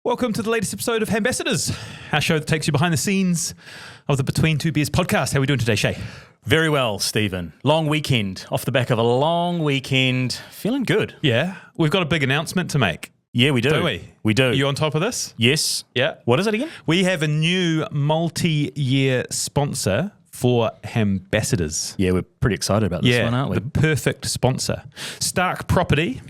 Welcome to the latest episode of Hambassadors, our show that takes you behind the scenes of the Between Two Beers podcast. How are we doing today, Shay? Very well, Stephen. Long weekend. Off the back of a long weekend. Feeling good. Yeah, we've got a big announcement to make. Yeah, we do. Don't we? We do. Are you on top of this? Yes. Yeah. What is it again? We have a new multi-year sponsor for Hambassadors. Yeah, we're pretty excited about this one, aren't we? The perfect sponsor. Stark Property.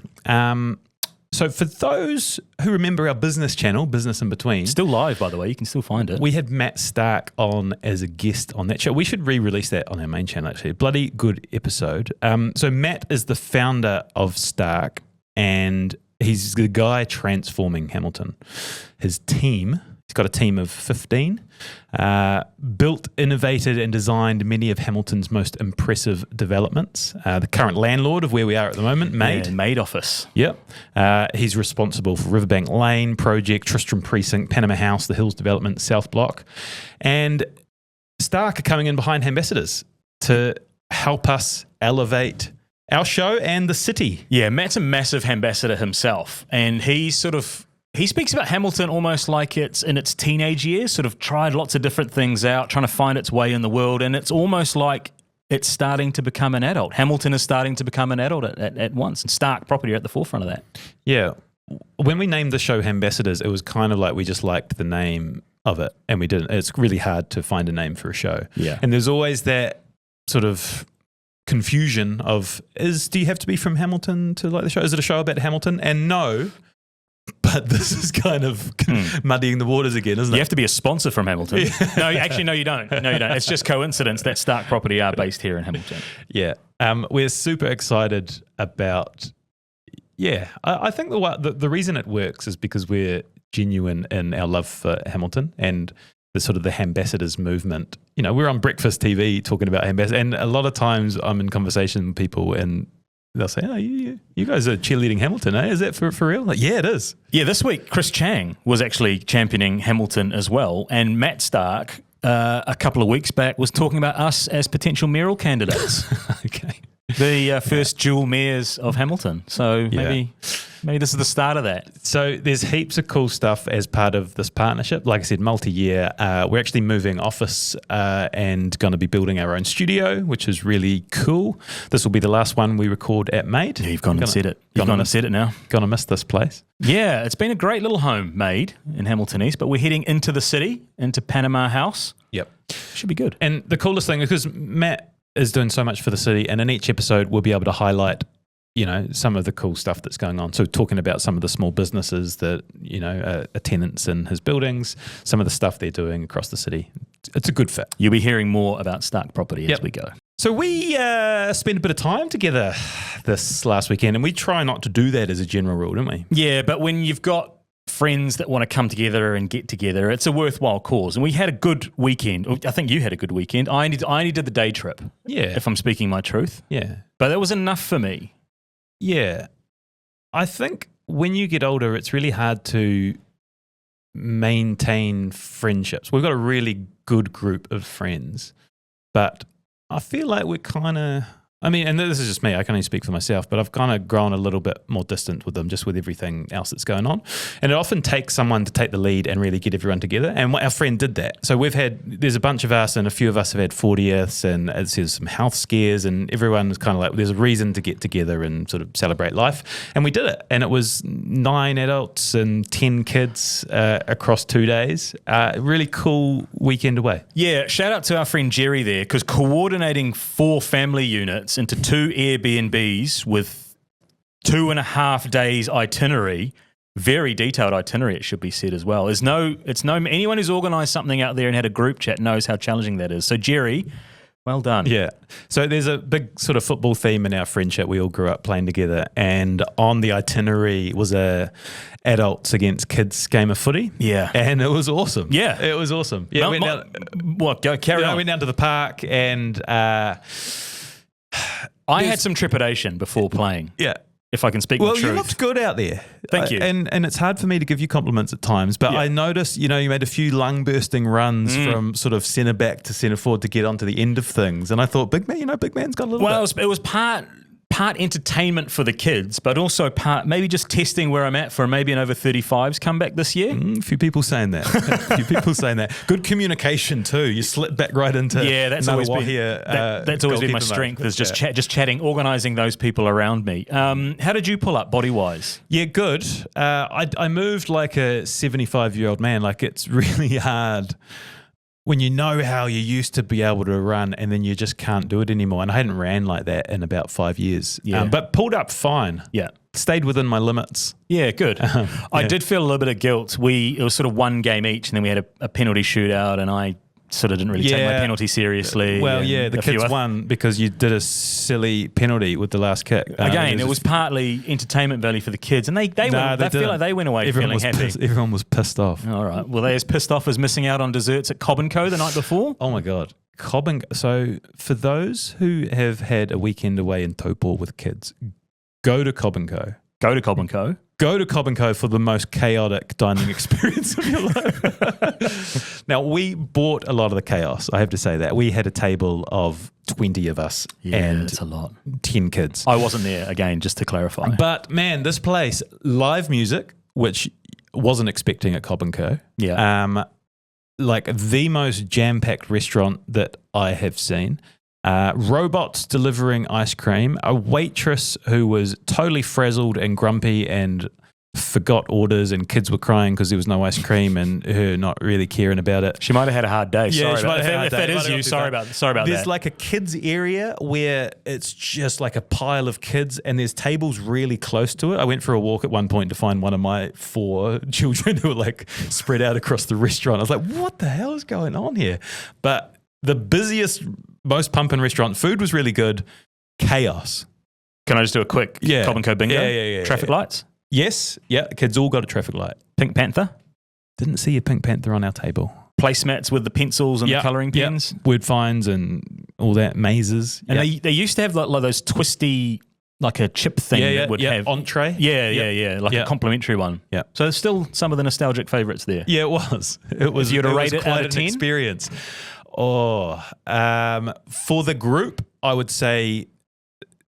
So for those who remember our business channel, Business in Between. Still live, by the way. You can still find it. We had Matt Stark on as a guest on that show. We should re-release that on our main channel, actually. Bloody good episode. So Matt is the founder of Stark, and he's the guy transforming Hamilton. His team, he's got a team of 15, built, innovated and designed many of Hamilton's most impressive developments. The current landlord of where we are at the moment, Maid. Yeah, Maid office. Yep. He's responsible for Riverbank Lane Project, Tristram Precinct, Panama House, the Hills Development, South Block. And Stark are coming in behind Hambassadors to help us elevate our show and the city. Yeah, Matt's a massive Hambassador himself, and he speaks about Hamilton almost like it's in its teenage years, sort of tried lots of different things out, trying to find its way in the world, and it's almost like it's starting to become an adult. Hamilton is starting to become an adult at once, and Stark Property are at the forefront of that. Yeah. When we named the show Hambassadors, it was kind of like we just liked the name of it, and we didn't. It's really hard to find a name for a show. Yeah. And there's always that sort of confusion of, do you have to be from Hamilton to like the show? Is it a show about Hamilton? And no, but this is kind of muddying the waters again, isn't it? You have to be a sponsor from Hamilton. No, actually, no, you don't. No, you don't. It's just coincidence that Stark Property are based here in Hamilton. Yeah. We're super excited about, I think the reason it works is because we're genuine in our love for Hamilton and the sort of the Hambassadors movement. You know, we're on Breakfast TV talking about Hambassadors, and a lot of times I'm in conversation with people and they'll say, oh, you guys are cheerleading Hamilton, eh? Is that for real? Like, yeah, it is. Yeah, this week, Chris Chang was actually championing Hamilton as well. And Matt Stark, a couple of weeks back, was talking about us as potential mayoral candidates. Okay. The first dual mayors of Hamilton. So maybe this is the start of that. So there's heaps of cool stuff as part of this partnership. Like I said, multi-year. We're actually moving office and going to be building our own studio, which is really cool. This will be the last one we record at Maid. Yeah, you've gone and said it. You've gone and said it now. Gonna miss this place. Yeah, it's been a great little home, Maid, in Hamilton East, but we're heading into the city, into Panama House. Yep. Should be good. And the coolest thing, because Matt is doing so much for the city, and in each episode we'll be able to highlight, you know, some of the cool stuff that's going on. So talking about some of the small businesses that, you know, are tenants in his buildings, some of the stuff they're doing across the city. It's a good fit. You'll be hearing more about Stark Property as we go. So we spent a bit of time together this last weekend, and we try not to do that as a general rule, don't we? Yeah, but when you've got friends that want to come together and get together, it's a worthwhile cause. And we had a good weekend. I think you had a good weekend. I only did the day trip. Yeah. If I'm speaking my truth. Yeah. But that was enough for me. Yeah. I think when you get older, it's really hard to maintain friendships. We've got a really good group of friends, but I feel like we're kind of, I mean, and this is just me, I can only speak for myself, but I've kind of grown a little bit more distant with them just with everything else that's going on. And it often takes someone to take the lead and really get everyone together. And our friend did that. So there's a bunch of us, and a few of us have had 40ths, and there's some health scares, and everyone was kind of like, there's a reason to get together and sort of celebrate life. And we did it. And it was 9 adults and 10 kids across 2 days. Really cool weekend away. Yeah, shout out to our friend Jerry there, because coordinating 4 family units into 2 Airbnbs with 2.5 days itinerary, very detailed itinerary, it should be said as well. Anyone who's organised something out there and had a group chat knows how challenging that is. So Jerry, well done. Yeah. So there's a big sort of football theme in our friendship. We all grew up playing together, and on the itinerary was a adults against kids game of footy. Yeah. And it was awesome. Yeah. It was awesome. Yeah. Carry on. I went down to the park, and I had some trepidation before playing. Yeah. If I can speak the truth. Well, you looked good out there. Thank you. And it's hard for me to give you compliments at times, but I noticed, you made a few lung-bursting runs from sort of centre-back to centre-forward to get onto the end of things. And I thought, big man's got a little bit. It was part part entertainment for the kids, but also part maybe just testing where I'm at for maybe an over 35s comeback this year. A few people saying that. Good communication too. You slip back right into that's always been my strength is just chatting, organising those people around me. How did you pull up body-wise? Yeah, good. I moved like a 75-year-old man. Like it's really hard when you know how you used to be able to run and then you just can't do it anymore. And I hadn't ran like that in about 5 years. Yeah. But pulled up fine. Yeah. Stayed within my limits. Yeah, good. I did feel a little bit of guilt. It was sort of one game each and then we had a penalty shootout and I sort of didn't really take my penalty seriously. Well, the kids won because you did a silly penalty with the last kick. Again, it was partly entertainment value for the kids, and they feel like they went away feeling happy. Everyone was pissed off. All right. Were they as pissed off as missing out on desserts at Cobb Co the night before? Oh my God. So for those who have had a weekend away in Taupo with kids, go to Cobb Co. Go to Cobb Co. Go to Cobb Co for the most chaotic dining experience of your life. Now, we bought a lot of the chaos, I have to say that. We had a table of 20 of us and that's a lot. 10 kids. I wasn't there, again, just to clarify. But, man, this place, live music, which wasn't expecting at Cobb Co. Yeah. Like the most jam-packed restaurant that I have seen. Robots delivering ice cream, a waitress who was totally frazzled and grumpy and forgot orders, and kids were crying because there was no ice cream and her not really caring about it. She might have had a hard day. Yeah, sorry if that is you, sorry about that. There's like a kids area where it's just like a pile of kids and there's tables really close to it. I went for a walk at one point to find one of my 4 children who were like spread out across the restaurant. I was like, what the hell is going on here? But the busiest, most pumping restaurant, food was really good. Chaos. Can I just do a quick Cobb Co bingo? Yeah. Traffic lights? Yes. Yeah, kids all got a traffic light. Pink Panther? Didn't see a Pink Panther on our table. Placemats with the pencils and the colouring pens? Word finds and all that, mazes. And they used to have like those twisty, like a chip thing that would have... entree. Yeah. Like a complimentary one. Yeah. So there's still some of the nostalgic favourites there. Yeah, it was. If you were to rate it out of 10? Experience. For the group, I would say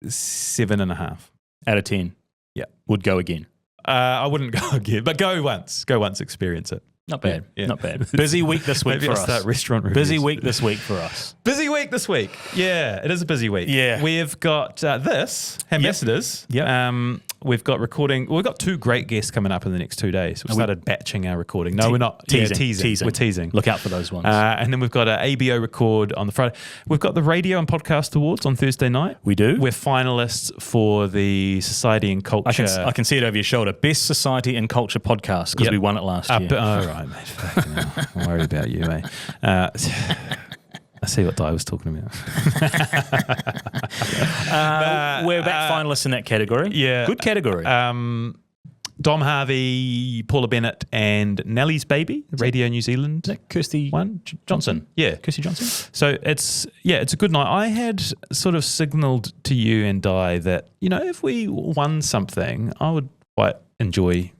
7.5 out of 10. Yeah, would go again. I wouldn't go again, but go once, experience it. Not bad. Not bad. Busy week this week Maybe for I'll us. Start restaurant reviews. Busy week this week for us. Busy week this week. Yeah, it is a busy week. Yeah, we've got this Hambassadors. Yep. We've got recording. We've got 2 great guests coming up in the next 2 days. We started batching our recording. No, we're not. Teasing. We're teasing. Look out for those ones. And then we've got an ABO record on the Friday. We've got the Radio and Podcast Awards on Thursday night. We do. We're finalists for the Society and Culture. I can see it over your shoulder. Best Society and Culture podcast because we won it last year. Right, mate. Fucking hell. I'm worried about you, mate. I see what Di was talking about. We're back finalists in that category. Yeah. Good category. Dom Harvey, Paula Bennett, and Nellie's Baby, Radio New Zealand. Is that Kirsty Johnson? Yeah. Kirsty Johnson. So it's a good night. I had sort of signalled to you and Di that, if we won something, I would quite enjoy,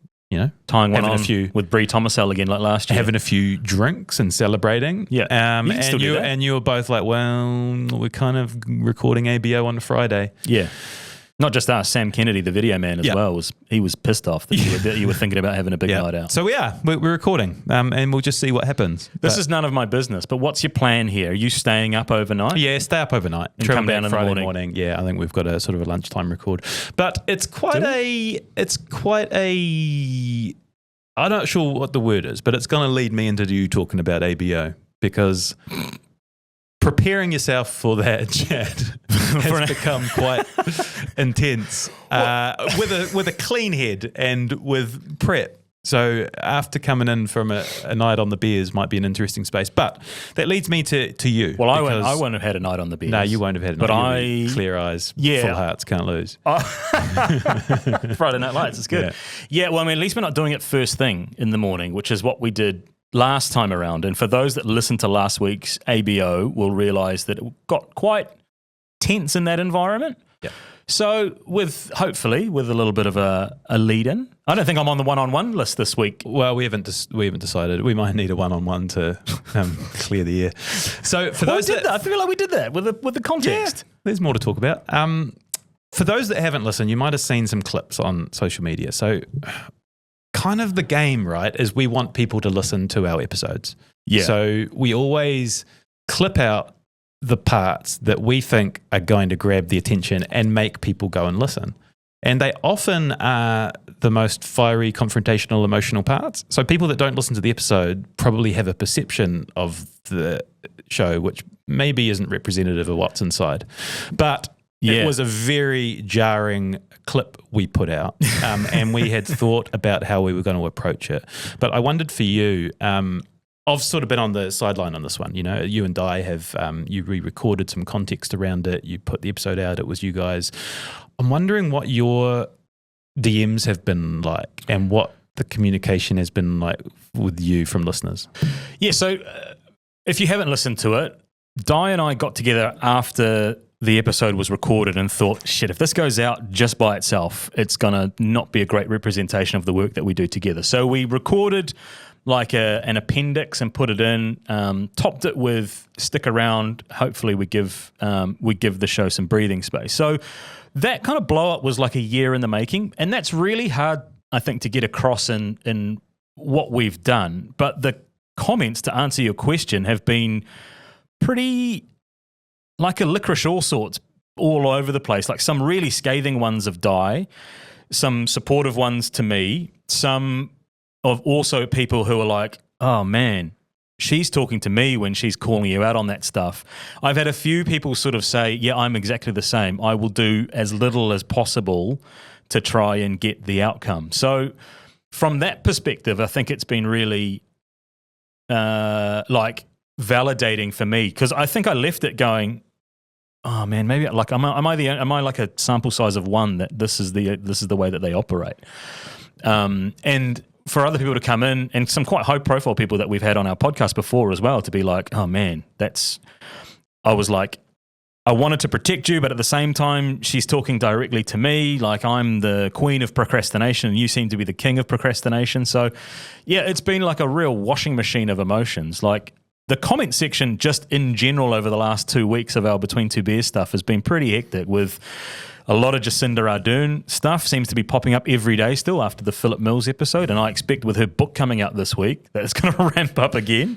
tying one on a few with Brie Thomasell again like last year. Having a few drinks and celebrating. Yeah. And you were both like, well, we're kind of recording ABO on a Friday. Yeah. Not just us, Sam Kennedy, the video man as well, was pissed off that you were thinking about having a big night out. So we're recording, and we'll just see what happens. This is none of my business, but what's your plan here? Are you staying up overnight? Yeah, stay up overnight. And come down in the morning. Yeah, I think we've got a sort of a lunchtime record. But it's quite I'm not sure what the word is, but it's going to lead me into you talking about ABO because preparing yourself for that chat has become quite intense with a clean head and with prep. So after coming in from a night on the beers might be an interesting space. But that leads me to you. Well, I won't have had a night on the beers. No, you won't have had a night. But clear eyes, full hearts, can't lose. Friday Night Lights, it's good. Yeah, well, at least we're not doing it first thing in the morning, which is what we did last time around. And for those that listened to last week's ABO will realise that it got quite tense in that environment. Yeah. So hopefully with a little bit of a lead-in. I don't think I'm on the one-on-one list this week. Well, we haven't decided. We might need a one-on-one to clear the air. So for those I feel like we did that with the context. Yeah, there's more to talk about. for those that haven't listened, you might have seen some clips on social media. So kind of the game, right, is we want people to listen to our episodes. Yeah. So we always clip out the parts that we think are going to grab the attention and make people go and listen. And they often are the most fiery, confrontational, emotional parts. So people that don't listen to the episode probably have a perception of the show which maybe isn't representative of what's inside. But it was a very jarring clip we put out, and we had thought about how we were going to approach it. But I wondered for you, I've sort of been on the sideline on this one. You know, you and I have, you re-recorded some context around it. You put the episode out. It was you guys. I'm wondering what your DMs have been like and what the communication has been like with you from listeners. Yeah, so if you haven't listened to it, Di and I got together after the episode was recorded and thought, shit, if this goes out just by itself, it's going to not be a great representation of the work that we do together. So we recorded like an appendix and put it in, topped it with stick around. Hopefully we give the show some breathing space. So that kind of blow up was like a year in the making, and that's really hard, I think, to get across in what we've done. But the comments, to answer your question, have been pretty like a licorice all sorts, all over the place. Like some really scathing ones of Di, some supportive ones to me, some of also people who are like, oh man, she's talking to me when she's calling you out on that stuff. I've had a few people sort of say, yeah, I'm exactly the same. I will do as little as possible to try and get the outcome. So from that perspective, I think it's been really like validating for me, because I think I left it going, oh man, maybe like am I like a sample size of one that this is the way that they operate, and for other people to come in, and some quite high profile people that we've had on our podcast before as well, to be like, oh man, I was like, I wanted to protect you, but at the same time, she's talking directly to me, like I'm the queen of procrastination and you seem to be the king of procrastination. So yeah, it's been like a real washing machine of emotions. Like the comment section just in general over the last 2 weeks of our Between Two Beers stuff has been pretty hectic, with a lot of Jacinda Ardern stuff seems to be popping up every day still after the Philip Mills episode, and I expect with her book coming out this week that it's going to ramp up again.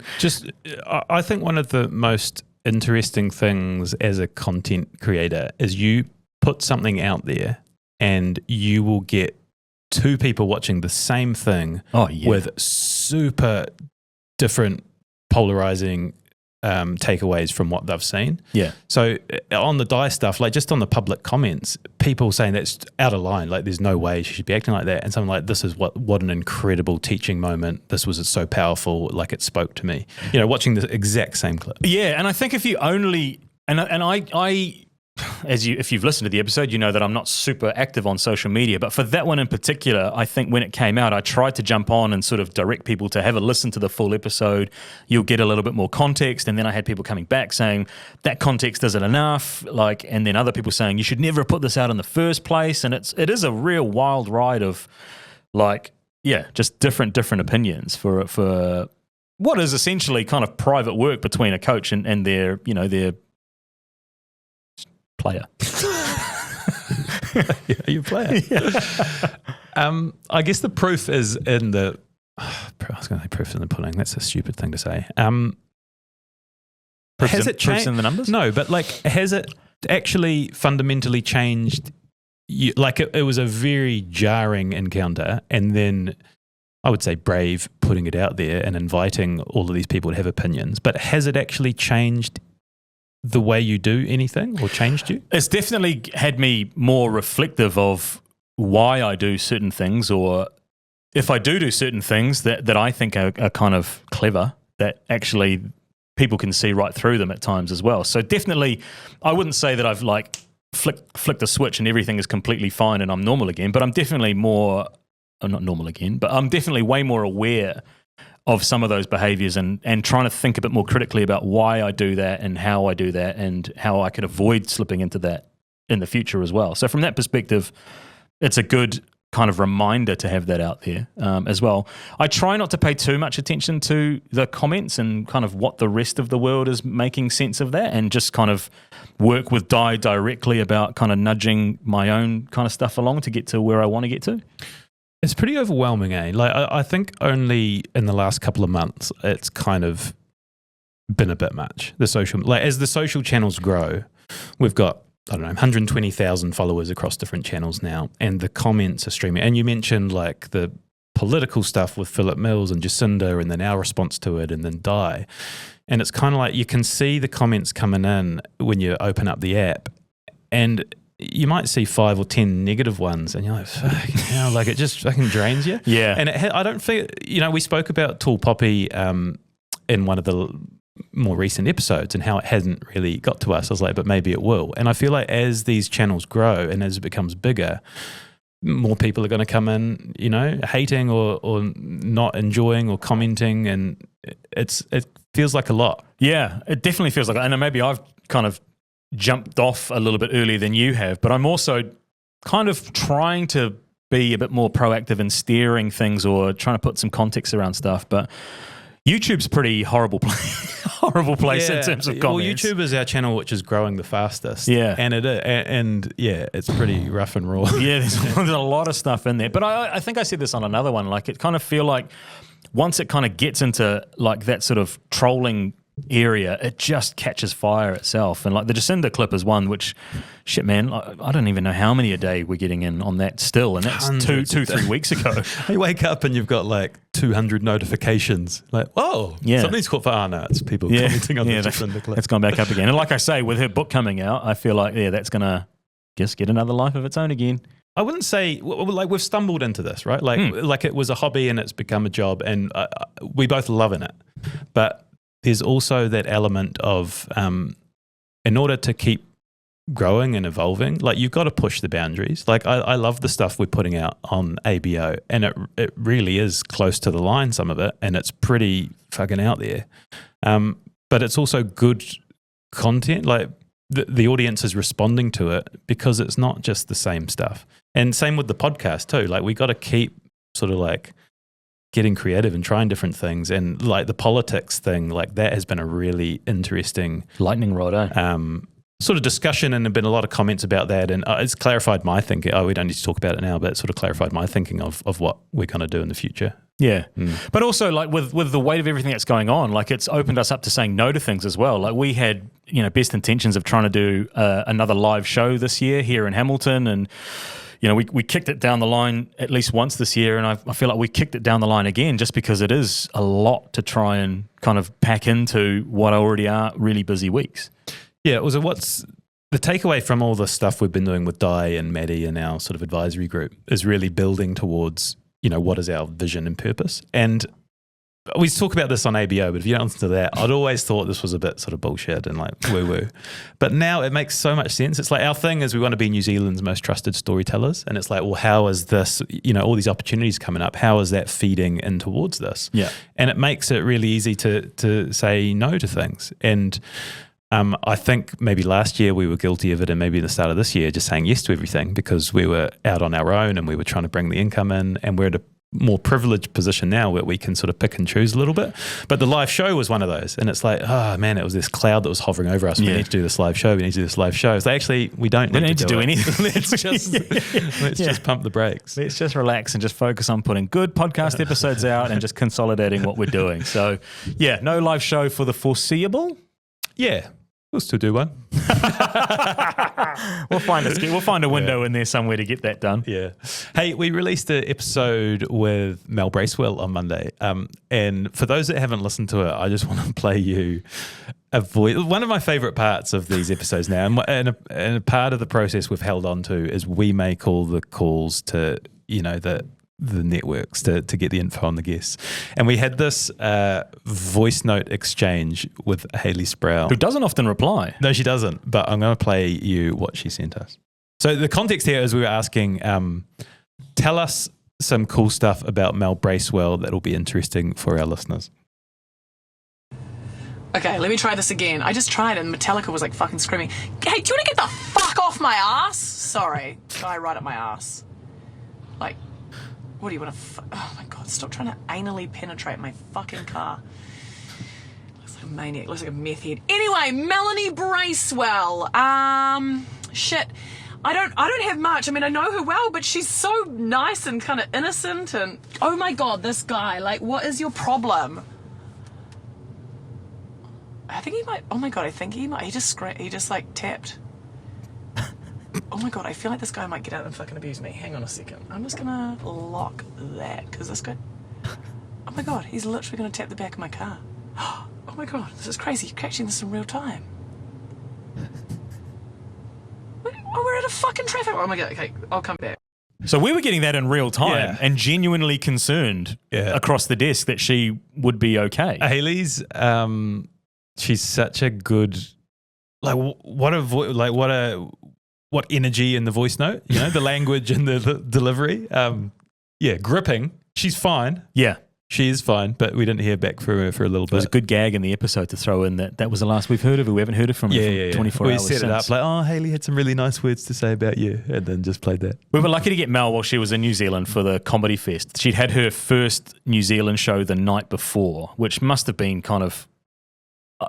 I think one of the most interesting things as a content creator is you put something out there and you will get two people watching the same thing with super different polarizing takeaways from what they've seen. Yeah. So on the Di stuff, like just on the public comments, people saying that's out of line, like there's no way she should be acting like that. And something like, this is what an incredible teaching moment. This was so powerful, like it spoke to me. You know, watching the exact same clip. Yeah, and I think if you only and I if you've listened to the episode, you know that I'm not super active on social media, but for that one in particular, I think when it came out, I tried to jump on and sort of direct people to have a listen to the full episode. You'll get a little bit more context, and then I had people coming back saying that context isn't enough, like, and then other people saying you should never have put this out in the first place, and it is a real wild ride of like, yeah, just different opinions for what is essentially kind of private work between a coach and their player. Yeah, you player. Yeah. I guess the proof is in the. I was going to say proof in the pudding. That's a stupid thing to say. Has it changed? Proofs in the numbers? No, but like, has it actually fundamentally changed? Like, it was a very jarring encounter, and then I would say brave putting it out there and inviting all of these people to have opinions. But has it actually changed the way you do anything, or changed you? It's definitely had me more reflective of why I do certain things, or if I do certain things that I think are kind of clever, that actually people can see right through them at times as well. So definitely, I wouldn't say that I've like flicked the switch and everything is completely fine and I'm normal again, but I'm definitely not normal again, but I'm definitely way more aware of some of those behaviors and trying to think a bit more critically about why I do that and how I do that and how I could avoid slipping into that in the future as well. So from that perspective, it's a good kind of reminder to have that out there as well. I try not to pay too much attention to the comments and kind of what the rest of the world is making sense of that, and just kind of work with Di directly about kind of nudging my own kind of stuff along to get to where I want to get to. It's pretty overwhelming, eh? Like I think only in the last couple of months it's kind of been a bit much. As the social channels grow, we've got, I don't know, 120,000 followers across different channels now, and the comments are streaming. And you mentioned like the political stuff with Philip Mills and Jacinda, and then our response to it, and then Di. And it's kind of like you can see the comments coming in when you open up the app, and you might see 5 or 10 negative ones, and you're like, fucking hell, like it just fucking drains you. Yeah. And I don't feel, we spoke about Tall Poppy in one of the more recent episodes and how it hasn't really got to us. I was like, but maybe it will. And I feel like as these channels grow and as it becomes bigger, more people are going to come in, hating or not enjoying or commenting, and it feels like a lot. Yeah, it definitely feels like it. And maybe I've kind of jumped off a little bit earlier than you have, but I'm also kind of trying to be a bit more proactive in steering things or trying to put some context around stuff. But YouTube's a pretty horrible place in terms of comments. Well, YouTube is our channel which is growing the fastest. Yeah. And it's pretty rough and raw. Yeah, there's a lot of stuff in there. But I think I said this on another one, like it kind of feel like once it kind of gets into like that sort of trolling area, it just catches fire itself. And like the Jacinda clip is one which, shit man, I don't even know how many a day we're getting in on that still, and that's Hundreds 3 weeks ago. You wake up and you've got like 200 notifications, like, oh, something's caught fire. No, it's people commenting on the Jacinda clip. It's gone back up again. And like I say, with her book coming out, I feel like that's gonna just get another life of its own again. I wouldn't say, like, we've stumbled into this, right? Like it was a hobby and it's become a job, and we both love in it. But there's also that element of, in order to keep growing and evolving, like you've got to push the boundaries. Like I love the stuff we're putting out on ABO, and it really is close to the line, some of it, and it's pretty fucking out there. But it's also good content. Like the audience is responding to it because it's not just the same stuff. And same with the podcast too. Like we got to keep sort of like getting creative and trying different things, and like the politics thing, like that has been a really interesting lightning rod, sort of discussion, and there have been a lot of comments about that, and it's clarified my thinking. We don't need to talk about it now, but it sort of clarified my thinking of what we're going to do in the future. Yeah. But also like with the weight of everything that's going on, like it's opened us up to saying no to things as well. Like we had, best intentions of trying to do another live show this year here in Hamilton, and we kicked it down the line at least once this year, and I feel like we kicked it down the line again just because it is a lot to try and kind of pack into what already are really busy weeks. Yeah, what's the takeaway from all the stuff we've been doing with Di and Maddie and our sort of advisory group is really building towards, what is our vision and purpose. And we talk about this on ABO, but if you don't listen to that, I'd always thought this was a bit sort of bullshit and like woo-woo. But now it makes so much sense. It's like our thing is we want to be New Zealand's most trusted storytellers. And it's like, well, how is this, all these opportunities coming up, how is that feeding in towards this? Yeah. And it makes it really easy to say no to things. And I think maybe last year we were guilty of it, and maybe at the start of this year just saying yes to everything because we were out on our own and we were trying to bring the income in, and we're at a more privileged position now where we can sort of pick and choose a little bit. But the live show was one of those, and it's like, oh man, it was this cloud that was hovering over us. We need to do this live show. We need to do this live show. So actually, we don't need to do anything. let's just pump the brakes. Let's just relax and just focus on putting good podcast episodes out and just consolidating what we're doing. So yeah, no live show for the foreseeable. Yeah. We'll still do one. We'll find a window in there somewhere to get that done. Yeah. Hey, we released an episode with Mel Bracewell on Monday. And for those that haven't listened to it, I just want to play you a voice. One of my favorite parts of these episodes now, and a part of the process we've held on to is we make all the calls to, the networks to get the info on the guests. And we had this voice note exchange with Hayley Sproul. Who doesn't often reply. No, she doesn't, but I'm going to play you what she sent us. So the context here is we were asking, tell us some cool stuff about Mel Bracewell that'll be interesting for our listeners. Okay, let me try this again. I just tried and Metallica was like fucking screaming, hey, do you want to get the fuck off my ass? Sorry, guy right up my ass. Like, what do you want to... Oh, my God, stop trying to anally penetrate my fucking car. Looks like a maniac. Looks like a meth head. Anyway, Melanie Bracewell. Shit. I don't have much. I mean, I know her well, but she's so nice and kind of innocent and... Oh, my God, this guy. Like, what is your problem? I think he might... Oh, my God, I think he might... He just, like, tapped... Oh my God, I feel like this guy might get out and fucking abuse me. Hang on a second. I'm just gonna lock that, because this guy... Oh my God, he's literally gonna tap the back of my car. Oh my God, this is crazy. You're catching this in real time. Oh, we're at a fucking traffic... Oh my God, okay, I'll come back. So we were getting that in real time Yeah. and genuinely concerned across the desk that she would be okay. Haley's, she's such a good... Like, what energy in the voice note, you know, the language and the delivery. Gripping. She's fine. Yeah. She is fine, but we didn't hear back from her for a little bit. It was a good gag in the episode to throw in that was the last we've heard of her. We haven't heard from her for 24 we hours set it since. up like, oh, Haley had some really nice words to say about you, and then just played that. We were lucky to get Mel while she was in New Zealand for the Comedy Fest. She'd had her first New Zealand show the night before, which must have been kind of,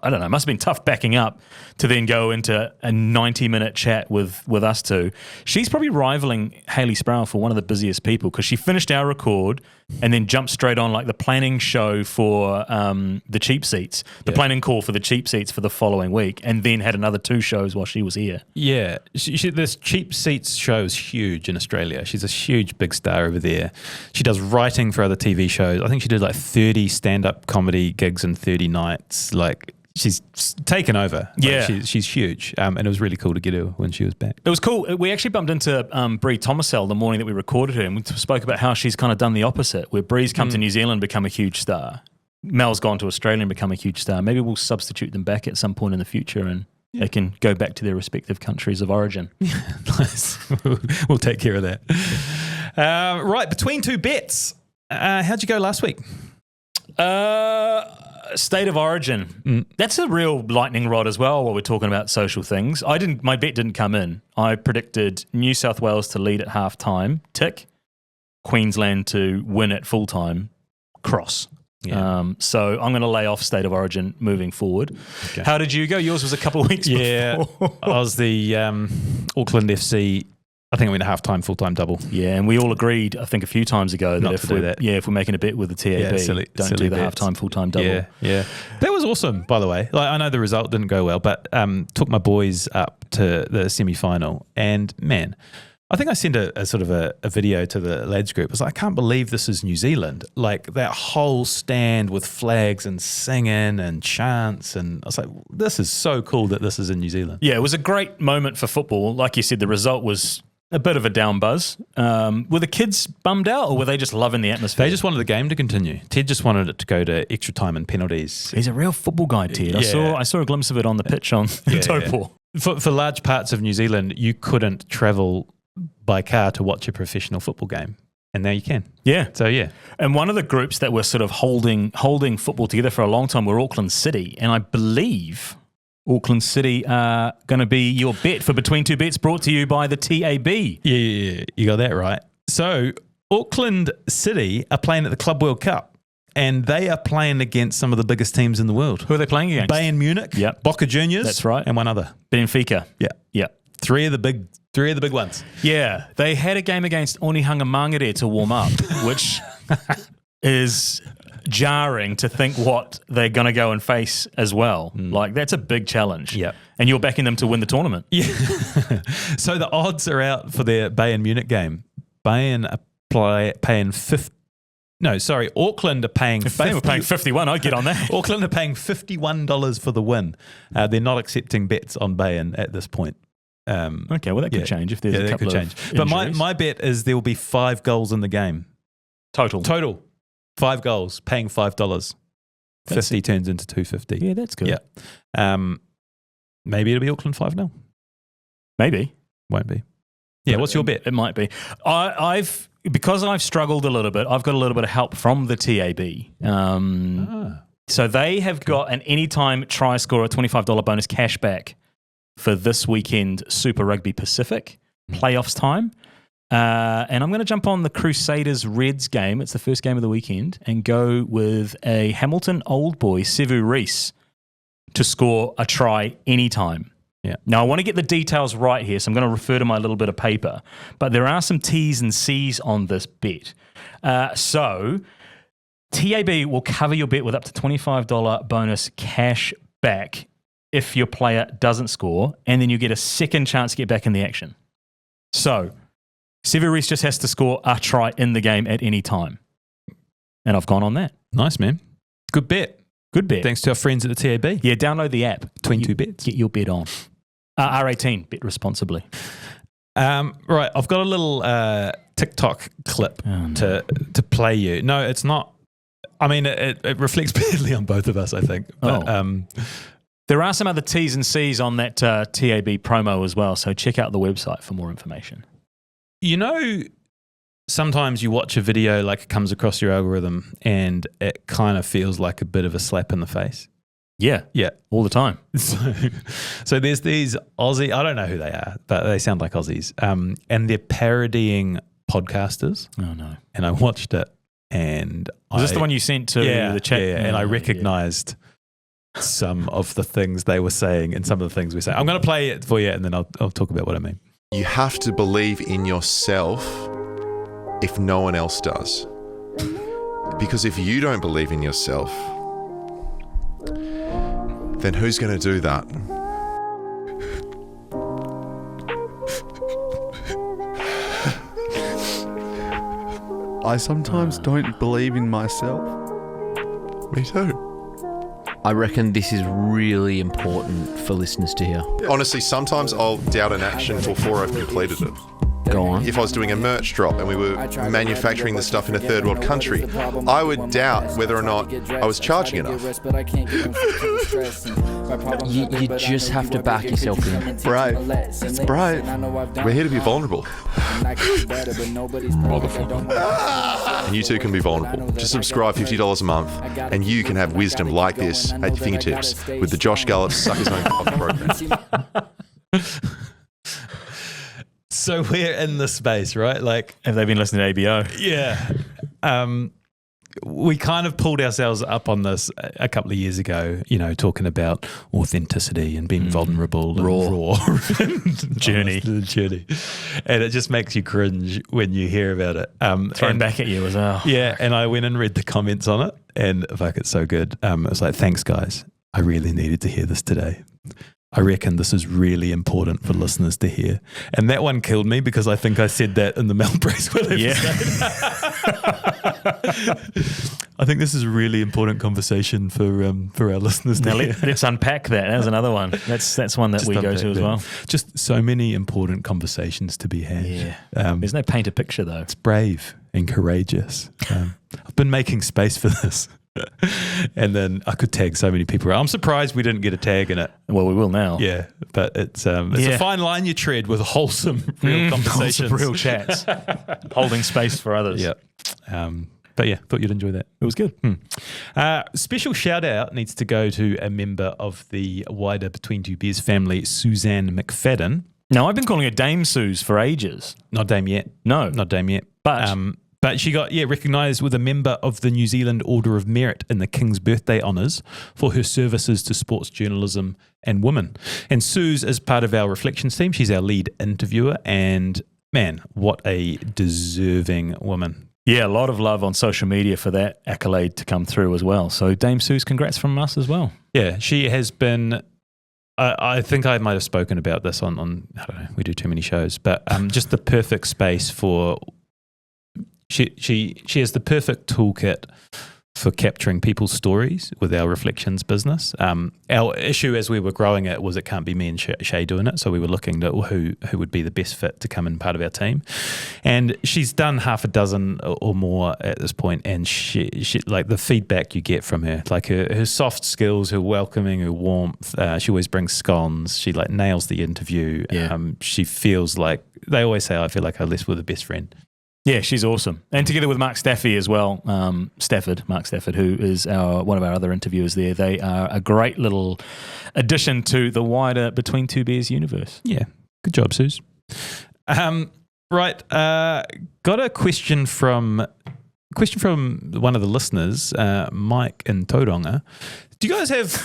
I don't know, must have been tough backing up to then go into a 90-minute chat with us two. She's probably rivaling Hayley Sproul for one of the busiest people because she finished our record and then jumped straight on like the planning show for the cheap seats, the planning call for the cheap seats for the following week, and then had another 2 shows while she was here. Yeah. This cheap seats show is huge in Australia. She's a huge big star over there. She does writing for other TV shows. I think she did like 30 stand-up comedy gigs in 30 nights. Like, she's taken over. Yeah. She's huge. And it was really cool to get her when she was back. It was cool. We actually bumped into Bree Thomasell the morning that we recorded her, and we spoke about how she's kind of done the opposite, where Bree's come to New Zealand, become a huge star. Mel's gone to Australia and become a huge star. Maybe we'll substitute them back at some point in the future and they can go back to their respective countries of origin. Nice. We'll take care of that. Right, between 2 bets. How'd you go last week? State of origin. That's a real lightning rod as well while we're talking about social things. My bet didn't come in. I predicted New South Wales to lead at half-time, tick. Queensland to win at full-time, cross. Yeah. So I'm going to lay off state of origin moving forward. Okay. How did you go? Yours was a couple of weeks before. I was the Auckland FC. I think I went half-time, full-time double. Yeah, and we all agreed, I think a few times ago, that if we're making a bet with the TAB, don't do the half-time, full-time double. Yeah. That was awesome, by the way. Like, I know the result didn't go well, but took my boys up to the semi-final, and man, I think I sent a sort of a video to the lads group. I was like, I can't believe this is New Zealand. Like, that whole stand with flags and singing and chants, and I was like, this is so cool that this is in New Zealand. Yeah, it was a great moment for football. Like you said, the result was a bit of a down buzz. Were the kids bummed out, or were they just loving the atmosphere? They just wanted the game to continue. Ted just wanted it to go to extra time and penalties. He's a real football guy, Ted. Yeah. I saw a glimpse of it on the pitch on Topor. For large parts of New Zealand, you couldn't travel by car to watch a professional football game, and now you can. Yeah. So, yeah. And one of the groups that were sort of holding football together for a long time were Auckland City, and I believe Auckland City are going to be your bet for Between 2 Bets, brought to you by the TAB. Yeah, you got that right. So Auckland City are playing at the Club World Cup, and they are playing against some of the biggest teams in the world. Who are they playing against? Bayern Munich, Boca Juniors, that's right, and one other, Benfica. Yeah. Three of the big ones. Yeah, they had a game against Onehunga Mangere to warm up, which is jarring to think what they're going to go and face as well. Like, that's a big challenge. Yeah. And you're backing them to win the tournament. Yeah. So the odds are out for their Bayern Munich game. Bayern are paying Auckland are paying... If Bayern were paying 51, I'd get on that. Auckland are paying $51 for the win. They're not accepting bets on Bayern at this point. Okay, well, that could change if there's a couple of injuries. But my bet is there will be 5 goals in the game. Total. 5 goals, paying $5. 50 turns into $2.50. Yeah, that's good. Yeah. Maybe it'll be Auckland 5-0. Maybe. Won't be. Yeah, what's your bet? It might be. Because I've struggled a little bit, I've got a little bit of help from the TAB. So they have got an anytime try scorer $25 bonus cashback for this weekend Super Rugby Pacific playoffs time. And I'm going to jump on the Crusaders Reds game. It's the first game of the weekend, and go with a Hamilton old boy, Sevu Reece, to score a try anytime. Yeah. Now, I want to get the details right here, so I'm going to refer to my little bit of paper. But there are some T's and C's on this bet. So TAB will cover your bet with up to $25 bonus cash back if your player doesn't score, and then you get a second chance to get back in the action. So Sevu Reece just has to score a try in the game at any time. And I've gone on that. Nice, man. Good bet. Good bet. Thanks to our friends at the TAB. Yeah, download the app. Between two bets. Get your bet on. R18, bet responsibly. Right, I've got a little TikTok clip to play you. No, it's not. I mean, it reflects badly on both of us, I think. But, there are some other T's and C's on that TAB promo as well, so check out the website for more information. You know, sometimes you watch a video, like it comes across your algorithm, and it kind of feels like a bit of a slap in the face. Yeah. Yeah. All the time. So there's these Aussie, I don't know who they are, but they sound like Aussies, and they're parodying podcasters. Oh, no. And I watched it, and Was this the one you sent to the chat? Yeah, and I recognised some of the things they were saying and some of the things we say. I'm going to play it for you, and then I'll talk about what I mean. You have to believe in yourself if no one else does. Because if you don't believe in yourself, then who's going to do that? I sometimes don't believe in myself. Me too. I reckon this is really important for listeners to hear. Honestly, sometimes I'll doubt an action before I've completed it. Go on. If I was doing a merch drop and we were manufacturing the stuff in a third world country, I would doubt whether or not I was charging enough. You just have to back yourself in. Brave. It's brave. We're here to be vulnerable. And you too can be vulnerable. Just subscribe $50 a month and you can have wisdom like this at your fingertips with the Josh Gallop Suck His Own Cock program. So we're in this space, right? Like, Have they been listening to ABO? yeah. We kind of pulled ourselves up on this a couple of years ago, you know, talking about authenticity and being vulnerable and raw. Journey. The journey. And it just makes you cringe when you hear about it. Thrown back at you as well. Yeah, and I went and read the comments on it, and fuck, it's so good. It was like, thanks, guys. I really needed to hear this today. I reckon this is really important for listeners to hear. And that one killed me because I think I said that in the Mel Bracewell episode. I think this is a really important conversation for our listeners to hear. Let's unpack that. That was another one. That's one that Just we go unpack to as that. well. Just so many important conversations to be had. Yeah. There's no paint a picture though. It's brave and courageous. I've been making space for this. And then I could tag so many people. I'm surprised we didn't get a tag in it. Well, we will now. Yeah, but it's a fine line you tread with wholesome, real conversations. Real chats. Holding space for others. Yeah. But yeah, thought you'd enjoy that. It was good. Special shout out needs to go to a member of the wider Between Two Beers family, Suzanne McFadden. Now, I've been calling her Dame Suze for ages. Not Dame yet. No. Not Dame yet. But she got recognised with a member of the New Zealand Order of Merit in the King's Birthday Honours for her services to sports journalism and women. And Suze is part of our Reflections team. She's our lead interviewer, and man, what a deserving woman. yeah, a lot of love on social media for that accolade to come through as well. So Dame Suze, congrats from us as well. Yeah, she has been... I think I might have spoken about this on I don't know, we do too many shows, but just the perfect space for... She has the perfect toolkit for capturing people's stories with our Reflections business. Our issue as we were growing it was it can't be me and Shay doing it, so we were looking to who would be the best fit to come in part of our team. And she's done half a dozen or more at this point, and she like the feedback you get from her, like her soft skills, her welcoming, her warmth. She always brings scones. She like nails the interview. Yeah. She feels like, they always say, I feel like I left with a best friend. Yeah, she's awesome. And together with Mark Stafford as well, Mark Stafford, who is one of our other interviewers there, they are a great little addition to the wider Between Two Beers universe. Yeah, good job, Suze. Right. Got a question from one of the listeners, Mike in Tauranga. Do you guys have?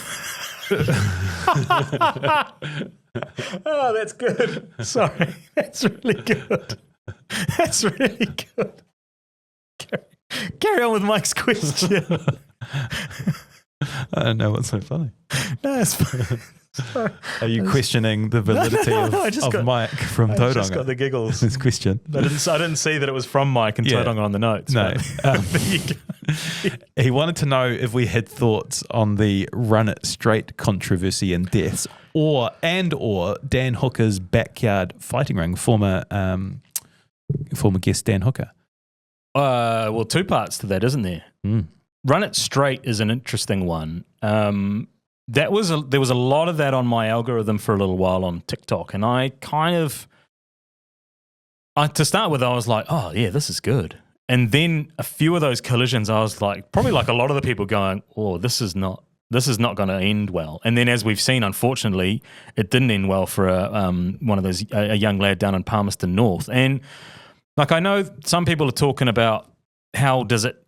Oh, that's good. Sorry, that's really good. That's really good. Carry on with Mike's question. I don't know what's so funny. No, it's fine. Sorry. Are you questioning the validity of Mike from Tauranga? I just got the giggles. This question. I didn't see that it was from Mike and Tauranga on the notes. No. There you go. He wanted to know if we had thoughts on the Run It Straight controversy and deaths, or Dan Hooker's backyard fighting ring. Former guest Dan Hooker. Well, two parts to that, isn't there? Run It Straight is an interesting one. There was a lot of that on my algorithm for a little while on TikTok, and I to start with, I was like, oh yeah, this is good. And then a few of those collisions, I was like, probably like a lot of the people going, oh, this is not going to end well. And then, as we've seen, unfortunately, it didn't end well for a young lad down in Palmerston North. And like, I know some people are talking about how does it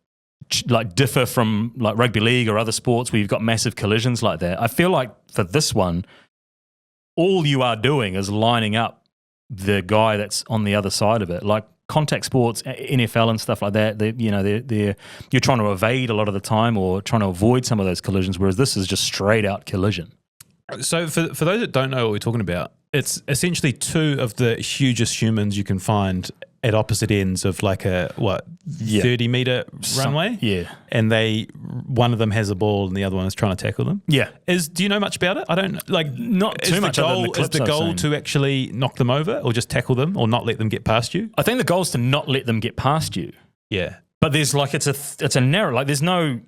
like differ from like rugby league or other sports where you've got massive collisions like that. I feel like for this one, all you are doing is lining up the guy that's on the other side of it. Like contact sports, NFL and stuff like that, you're trying to evade a lot of the time or trying to avoid some of those collisions, whereas this is just straight out collision. So for those that don't know what we're talking about, it's essentially two of the hugest humans you can find at opposite ends of like a 30-meter runway. Yeah, and one of them has a ball and the other one is trying to tackle them. Yeah, do you know much about it? I don't not too much. Is the goal to actually knock them over or just tackle them or not let them get past you? I think the goal is to not let them get past you. Yeah, but there's like it's a narrow, like there's no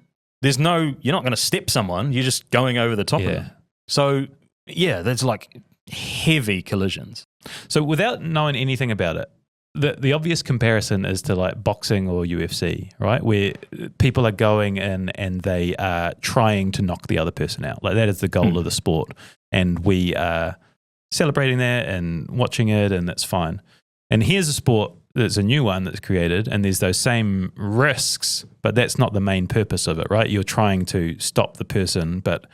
you're not going to step someone. You're just going over the top of them. So yeah, there's like heavy collisions. So without knowing anything about it, the obvious comparison is to like boxing or UFC, right? Where people are going in and they are trying to knock the other person out. Like that is the goal of the sport. And we are celebrating that and watching it, and that's fine. And here's a sport that's a new one that's created, and there's those same risks, but that's not the main purpose of it, right? You're trying to stop the person, but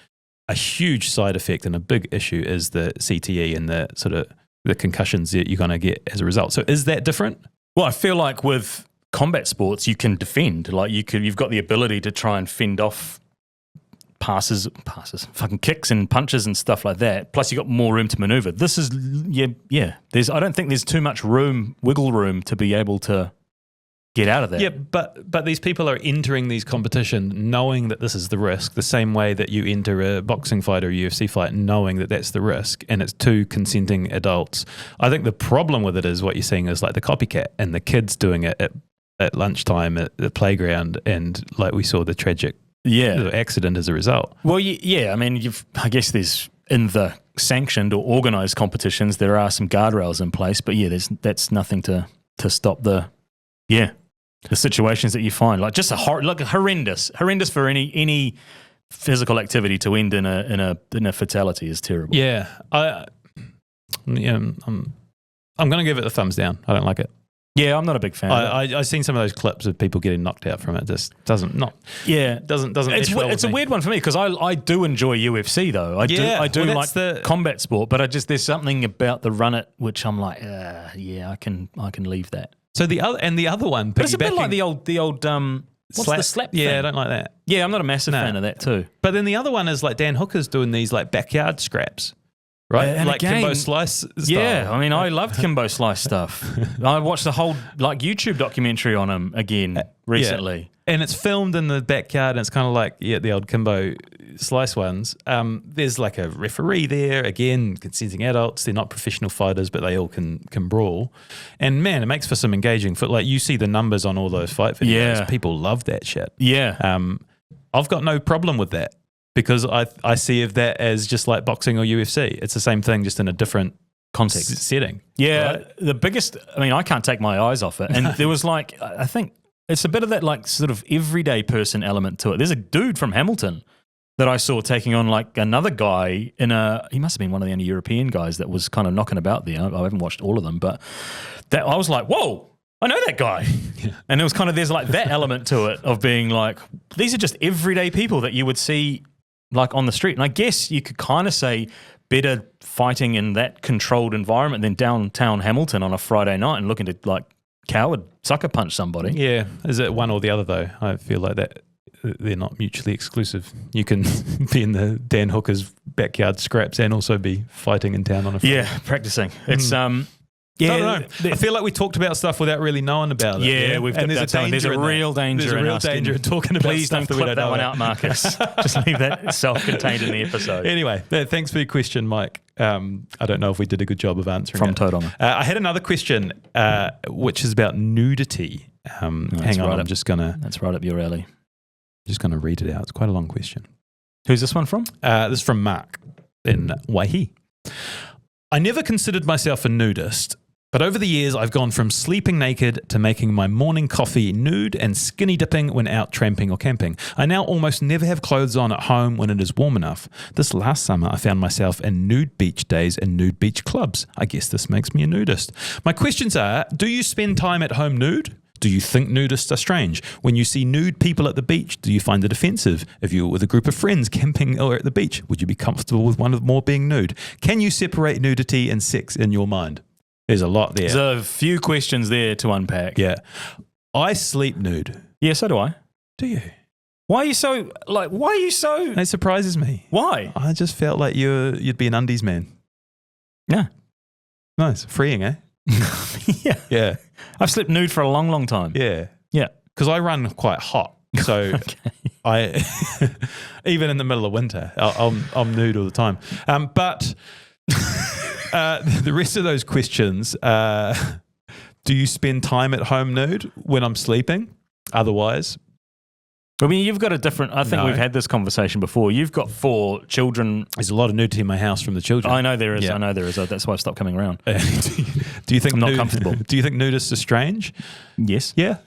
a huge side effect and a big issue is the CTE and the sort of the concussions that you're going to get as a result. So is that different? Well, I feel like with combat sports, you can defend. Like you've got the ability to try and fend off passes, fucking kicks and punches and stuff like that. Plus, you got more room to maneuver. This is I don't think there's too much wiggle room to be able to get out of that. Yeah, but these people are entering these competitions knowing that this is the risk, the same way that you enter a boxing fight or a UFC fight knowing that that's the risk, and it's two consenting adults. I think the problem with it is what you're seeing is like the copycat and the kids doing it at lunchtime at the playground, and like we saw the tragic accident as a result. Well, yeah, I mean, I guess there's in the sanctioned or organised competitions there are some guardrails in place, but yeah, that's nothing to stop the situations that you find, like just horrendous for any physical activity to end in a fatality is terrible. Yeah, I'm going to give it a thumbs down. I don't like it. Yeah, I'm not a big fan. I've seen some of those clips of people getting knocked out from it. Just doesn't. It's a weird one for me because I do enjoy UFC though. I do like the combat sport, but there's something about the Run It which I'm like, I can leave that. So the other one, but it's a bit like the old what's the slap thing? Yeah, I don't like that. Yeah, I'm not a massive fan of that too. But then the other one is like Dan Hooker's doing these like backyard scraps, right? And like again, Kimbo Slice style. Yeah, I mean, I loved Kimbo Slice stuff. I watched the whole like YouTube documentary on him again recently. Yeah. And it's filmed in the backyard, and it's kind of like the old Kimbo Slice ones. There's like a referee there, again, consenting adults. They're not professional fighters, but they all can brawl. And man, it makes for some engaging foot. Like you see the numbers on all those fight videos. Yeah. People love that shit. Yeah. I've got no problem with that because I see of that as just like boxing or UFC. It's the same thing, just in a different context setting. Yeah. Right? The biggest, I mean, I can't take my eyes off it. And there was like, I think, it's a bit of that like sort of everyday person element to it. There's a dude from Hamilton that I saw taking on like another guy he must have been one of the only European guys that was kind of knocking about there. I haven't watched all of them, but I was like, whoa, I know that guy. Yeah. And it was kind of, there's like that element to it of being like, these are just everyday people that you would see like on the street. And I guess you could kind of say better fighting in that controlled environment than downtown Hamilton on a Friday night and looking to like coward sucker punch somebody. Yeah. Is it one or the other though? I feel like that they're not mutually exclusive. You can be in the Dan Hooker's backyard scraps and also be fighting in town on a Friday. Yeah, practicing. It's I don't know. I feel like we talked about stuff without really knowing about it. Yeah, we've got that. There's a real danger. There's a real danger in talking about Please stuff don't clip that one out, Marcus. Just leave that self-contained in the episode. Anyway, thanks for your question, Mike. I don't know if we did a good job of answering from it. Todonga. I had another question, which is about nudity. Hang on, That's right up your alley. Just going to read it out. It's quite a long question. Who's this one from? This is from Mark in Waihi. I never considered myself a nudist, but over the years I've gone from sleeping naked to making my morning coffee nude and skinny dipping when out tramping or camping. I now almost never have clothes on at home when it is warm enough. This last summer I found myself in nude beach days and nude beach clubs. I guess this makes me a nudist. My questions are, do you spend time at home nude? Do you think nudists are strange? When you see nude people at the beach, do you find it offensive? If you were with a group of friends camping or at the beach, would you be comfortable with one of more being nude? Can you separate nudity and sex in your mind? There's a lot there. There's a few questions there to unpack. Yeah. I sleep nude. Yeah, so do I. Do you? Why are you so... It surprises me. Why? I just felt like you'd be an undies man. Yeah. Nice. Freeing, eh? Yeah. Yeah. I've slept nude for a long, long time. Yeah. Yeah. Because I run quite hot. So I, even in the middle of winter, I'm nude all the time. But the rest of those questions, do you spend time at home nude when I'm sleeping? Otherwise, I mean, you've got a different... I think we've had this conversation before. You've got 4 children. There's a lot of nudity in my house from the children. I know there is. Yeah. I know there is. That's why I've stopped coming around. Do you think I'm not comfortable. Do you think nudists are strange? Yes. Yeah.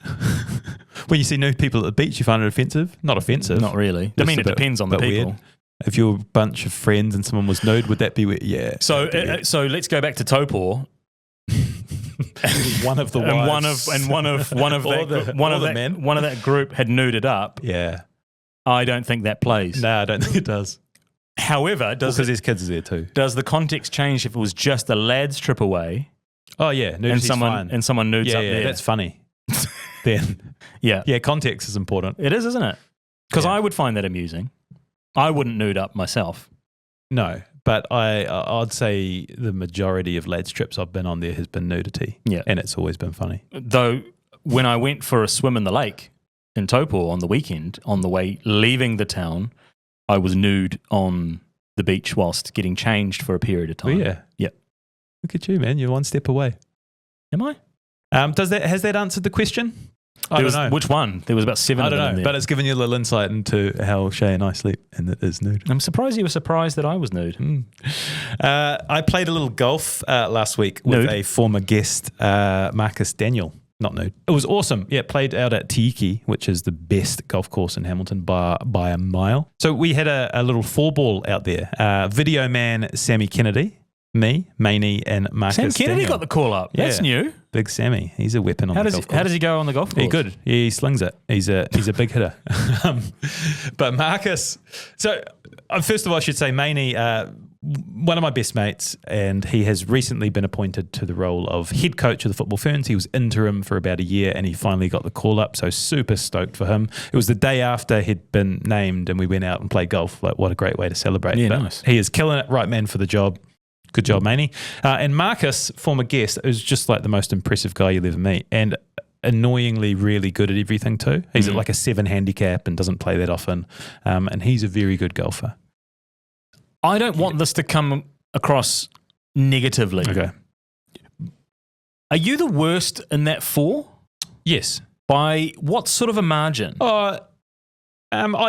When you see nude people at the beach, you find it offensive? Not offensive. Not really. I mean, it depends on the people. Weird. If you were a bunch of friends and someone was nude, would that be weird? Yeah. So let's go back to Topor. One of the wives. one of that group had nuded up. Yeah. I don't think that plays. No, I don't think it does. However, because his kids are there too. Does the context change if it was just a lad's trip away? Oh yeah, and someone nudes up there. That's funny. Then yeah, context is important. It is, isn't it? Because I would find that amusing. I wouldn't nude up myself. No, but I'd say the majority of lads trips I've been on there has been nudity. Yeah, and it's always been funny. Though when I went for a swim in the lake in Taupo on the weekend, on the way leaving the town, I was nude on the beach whilst getting changed for a period of time. Oh, yeah. Yeah. Look at you, man. You're one step away. Am I? Has that answered the question? I don't know. Which one? There was about 7 of them. I don't know, but it's given you a little insight into how Shay and I sleep, and it is nude. I'm surprised you were surprised that I was nude. I played a little golf last week with a former guest, Marcus Daniel. Not nude. It was awesome. Yeah, played out at Tiiki, which is the best golf course in Hamilton by a mile. So we had a little 4-ball out there. Video man Sammy Kennedy, me, Maney, and Marcus Sam Kennedy Daniel. got the call up. Yeah. That's new. Big Sammy. He's a weapon on the golf course. How does he go on the golf course? He's good. He slings it. He's a big hitter. But Marcus, so first of all, I should say Maney, one of my best mates, and he has recently been appointed to the role of head coach of the Football Ferns. He was interim for about a year and he finally got the call up, so super stoked for him. It was the day after he'd been named and we went out and played golf. Like, what a great way to celebrate. Yeah, but nice. He is killing it, right man for the job. Good job, Maney. And Marcus, former guest, is just like the most impressive guy you'll ever meet, and annoyingly really good at everything too. He's at like a 7 handicap and doesn't play that often, and he's a very good golfer. I don't want this to come across negatively. Okay. Are you the worst in that 4? Yes. By what sort of a margin? I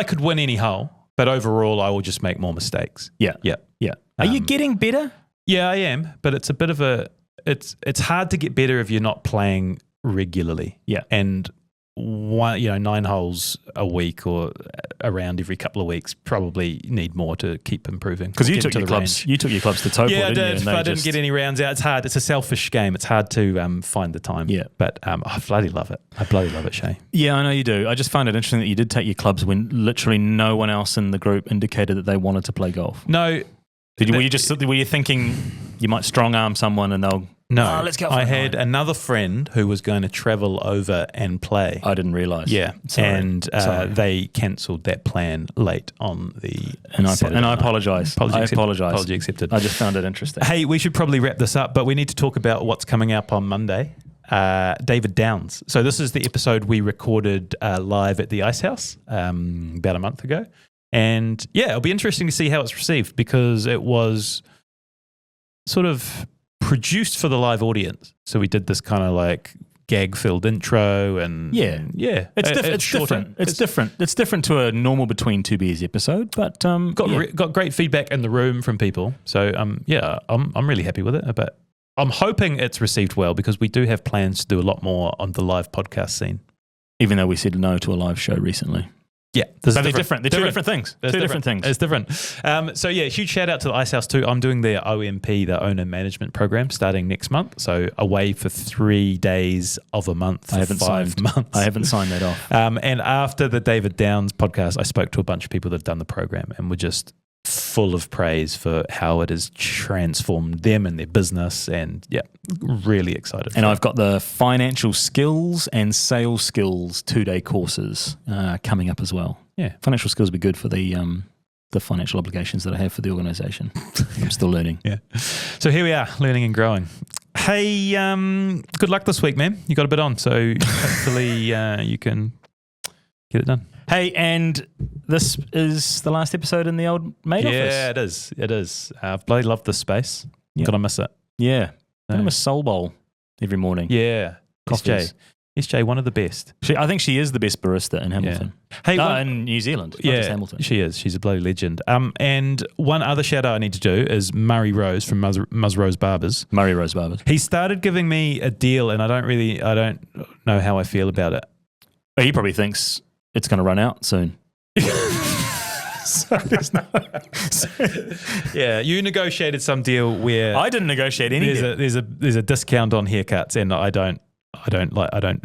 could win any hole, but overall I will just make more mistakes. Yeah. Yeah. Yeah. Are you getting better? Yeah, I am, but it's a bit of it's hard to get better if you're not playing regularly. Yeah. And 9 holes a week or around every couple of weeks. Probably need more to keep improving. Because you Get took into your the clubs. range. You took your clubs to Taupo, Yeah, I didn't you? did. And But they I didn't just- get any rounds out. It's hard. It's a selfish game. It's hard to find the time. Yeah. But I bloody love it. I bloody love it, Shay. Yeah, I know you do. I just found it interesting that you did take your clubs when literally no one else in the group indicated that they wanted to play golf. No, Were you thinking you might strong arm someone and they'll no. "Oh, let's go for I a had night." another friend who was going to travel over and play. I didn't realise. Yeah, Sorry. and Sorry. they cancelled that plan late on the And I Saturday night. apologise. Apology I accepted. apologise. Apology accepted. I just found it interesting. Hey, we should probably wrap this up, but we need to talk about what's coming up on Monday. David Downs. So this is the episode we recorded live at the Ice House about a month ago. And yeah, it'll be interesting to see how it's received because it was sort of produced for the live audience. So we did this kind of like gag-filled intro and Yeah. yeah. It's shorter. different. It's different. It's different to a normal Between Two Beers episode, but Got great feedback in the room from people. So yeah, I'm really happy with it. But I'm hoping it's received well because we do have plans to do a lot more on the live podcast scene. even though we said no to a live show recently. Yeah, But they're different. They're two different things. Two different things. It's different. So yeah, huge shout out to the Ice House too. I'm doing their OMP, the Owner Management Program, starting next month. So away for 3 days of a month. I haven't 5 signed. months. I haven't signed that off. And after the David Downs podcast, I spoke to a bunch of people that have done the program and were just full of praise for how it has transformed them and their business. And yeah, really excited. And I've got the financial skills and sales skills 2-day courses coming up as well. Yeah. Financial skills will be good for the financial obligations that I have for the organisation. I'm still learning. Yeah. So here we are, learning and growing. Hey, good luck this week, man. You got a bit on, so hopefully you can get it done. Hey, and this is the last episode in the old maid office. Yeah, it is. It is. I've bloody loved this space. Yeah. Gonna miss it. Yeah. No. I have a soul bowl every morning. Yeah. Coffees. SJ, one of the best. I think she is the best barista in Hamilton. Hey, In New Zealand, not just Hamilton. she is. She's a bloody legend. And one other shout out I need to do is Murray Rose from Muzz Rose Barbers. Murray Rose Barbers. He started giving me a deal, and I don't know how I feel about it. Oh, he probably thinks it's going to run out soon. So there's no. Yeah, you negotiated some deal where I didn't negotiate any deal. there's a discount on haircuts, and I don't.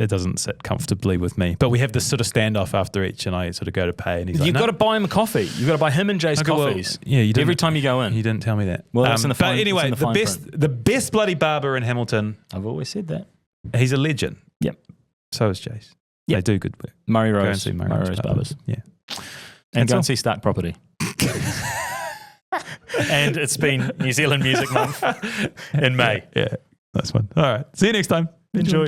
It doesn't sit comfortably with me. But we have this sort of standoff after each, and I sort of go to pay, and he's like, You've "No." got to buy him a coffee. You've got to buy him and Jay's Okay, well, coffees. yeah, you didn't, every time you go in. You didn't tell me that. Well, that's in the fine- But anyway, it's in the the best bloody barber in Hamilton. I've always said that. He's a legend. Yep. So is Jace. Yep. They do good work. Murray Go and Rose. see Murray Rose Barbers. Barbers. Yeah. And That's go all. and see Stark Property. And it's been New Zealand Music Month in May. Yeah. That's one. All right. See you next time. Enjoy.